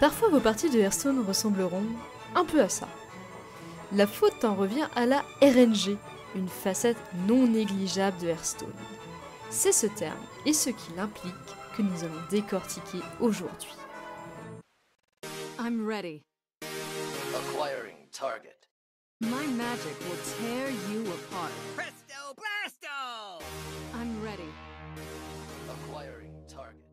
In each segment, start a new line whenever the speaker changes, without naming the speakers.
Parfois vos parties de Hearthstone ressembleront un peu à ça. La faute en revient à la RNG, une facette non négligeable de Hearthstone. C'est ce terme et ce qu'il implique que nous allons décortiquer aujourd'hui.
I'm ready.
Acquiring target.
My magic will tear you apart.
Presto blasto!
I'm ready.
Acquiring target.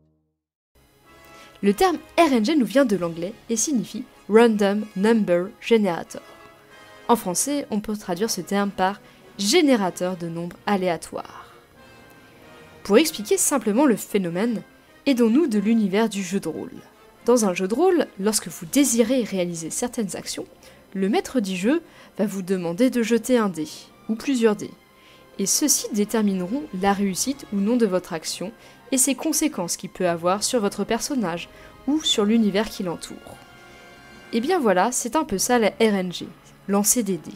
Le terme RNG nous vient de l'anglais et signifie Random Number Generator. En français, on peut traduire ce terme par générateur de nombres aléatoires. Pour expliquer simplement le phénomène, aidons-nous de l'univers du jeu de rôle. Dans un jeu de rôle, lorsque vous désirez réaliser certaines actions, le maître du jeu va vous demander de jeter un dé, ou plusieurs dés, et ceux-ci détermineront la réussite ou non de votre action et ses conséquences qu'il peut avoir sur votre personnage ou sur l'univers qui l'entoure. Et bien voilà, c'est un peu ça la RNG, lancer des dés.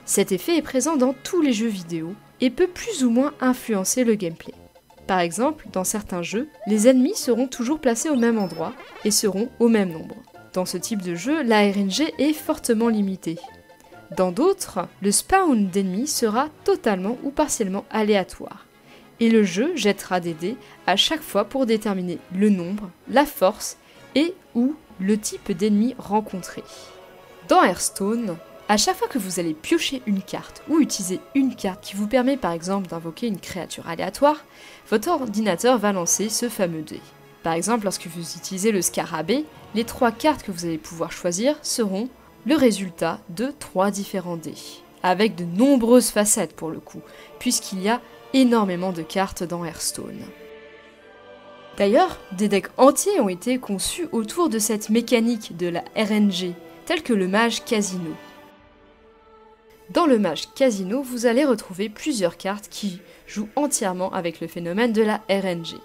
Cet effet est présent dans tous les jeux vidéo et peut plus ou moins influencer le gameplay. Par exemple, dans certains jeux, les ennemis seront toujours placés au même endroit et seront au même nombre. Dans ce type de jeu, la RNG est fortement limitée. Dans d'autres, le spawn d'ennemis sera totalement ou partiellement aléatoire. Et le jeu jettera des dés à chaque fois pour déterminer le nombre, la force et ou le type d'ennemi rencontré. Dans Hearthstone, à chaque fois que vous allez piocher une carte ou utiliser une carte qui vous permet par exemple d'invoquer une créature aléatoire, votre ordinateur va lancer ce fameux dé. Par exemple, lorsque vous utilisez le scarabée, les 3 cartes que vous allez pouvoir choisir seront le résultat de 3 différents dés, avec de nombreuses facettes pour le coup, puisqu'il y a énormément de cartes dans Hearthstone. D'ailleurs, des decks entiers ont été conçus autour de cette mécanique de la RNG, tels que le mage Casino. Dans le mage Casino, vous allez retrouver plusieurs cartes qui jouent entièrement avec le phénomène de la RNG.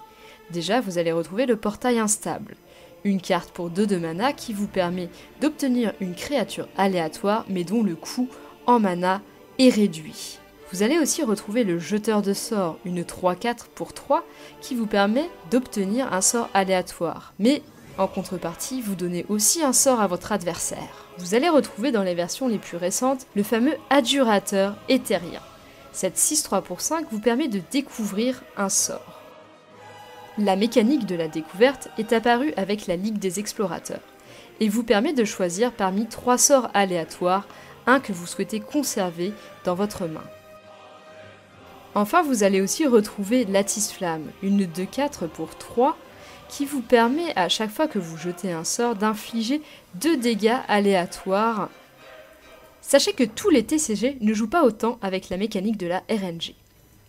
Déjà, vous allez retrouver le portail instable, une carte pour 2 de mana qui vous permet d'obtenir une créature aléatoire mais dont le coût en mana est réduit. Vous allez aussi retrouver le jeteur de sorts, une 3/4 pour 3 qui vous permet d'obtenir un sort aléatoire, mais en contrepartie, vous donnez aussi un sort à votre adversaire. Vous allez retrouver dans les versions les plus récentes le fameux adjurateur éthérien. Cette 6/3 pour 5 vous permet de découvrir un sort. La mécanique de la découverte est apparue avec la Ligue des Explorateurs et vous permet de choisir parmi 3 sorts aléatoires, un que vous souhaitez conserver dans votre main. Enfin, vous allez aussi retrouver Lattice-Flamme, une 2/4 pour 3, qui vous permet à chaque fois que vous jetez un sort d'infliger 2 dégâts aléatoires. Sachez que tous les TCG ne jouent pas autant avec la mécanique de la RNG.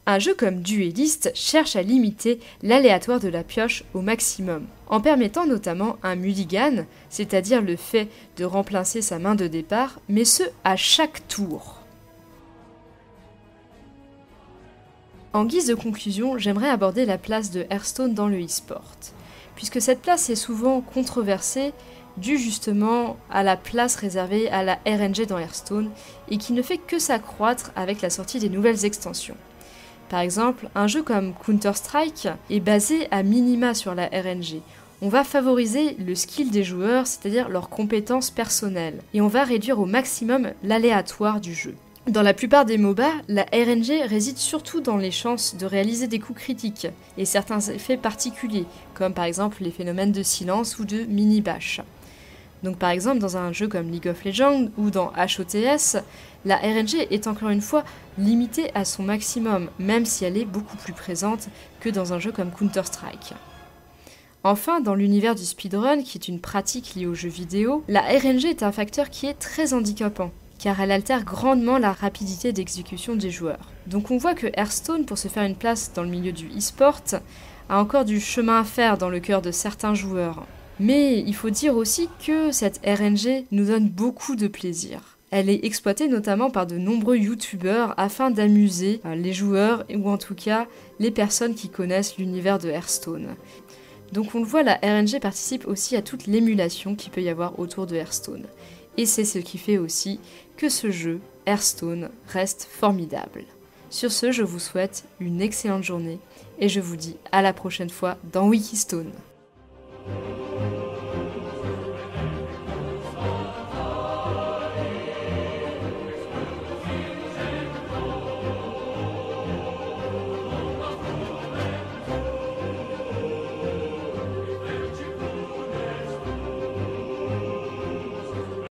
Un jeu comme Duelist cherche à limiter l'aléatoire de la pioche au maximum, en permettant notamment un mulligan, c'est-à-dire le fait de remplacer sa main de départ, mais ce à chaque tour. En guise de conclusion, j'aimerais aborder la place de Hearthstone dans le e-sport, puisque cette place est souvent controversée, due justement à la place réservée à la RNG dans Hearthstone, et qui ne fait que s'accroître avec la sortie des nouvelles extensions. Par exemple, un jeu comme Counter-Strike est basé à minima sur la RNG. On va favoriser le skill des joueurs, c'est-à-dire leurs compétences personnelles, et on va réduire au maximum l'aléatoire du jeu. Dans la plupart des MOBA, la RNG réside surtout dans les chances de réaliser des coups critiques et certains effets particuliers, comme par exemple les phénomènes de silence ou de mini-bash. Donc par exemple dans un jeu comme League of Legends ou dans HOTS, la RNG est encore une fois limitée à son maximum, même si elle est beaucoup plus présente que dans un jeu comme Counter-Strike. Enfin, dans l'univers du speedrun, qui est une pratique liée aux jeux vidéo, la RNG est un facteur qui est très handicapant, car elle altère grandement la rapidité d'exécution des joueurs. Donc on voit que Hearthstone, pour se faire une place dans le milieu du e-sport, a encore du chemin à faire dans le cœur de certains joueurs. Mais il faut dire aussi que cette RNG nous donne beaucoup de plaisir. Elle est exploitée notamment par de nombreux youtubeurs afin d'amuser les joueurs ou en tout cas les personnes qui connaissent l'univers de Hearthstone. Donc on le voit, la RNG participe aussi à toute l'émulation qu'il peut y avoir autour de Hearthstone. Et c'est ce qui fait aussi que ce jeu, Hearthstone, reste formidable. Sur ce, je vous souhaite une excellente journée et je vous dis à la prochaine fois dans Wikistone.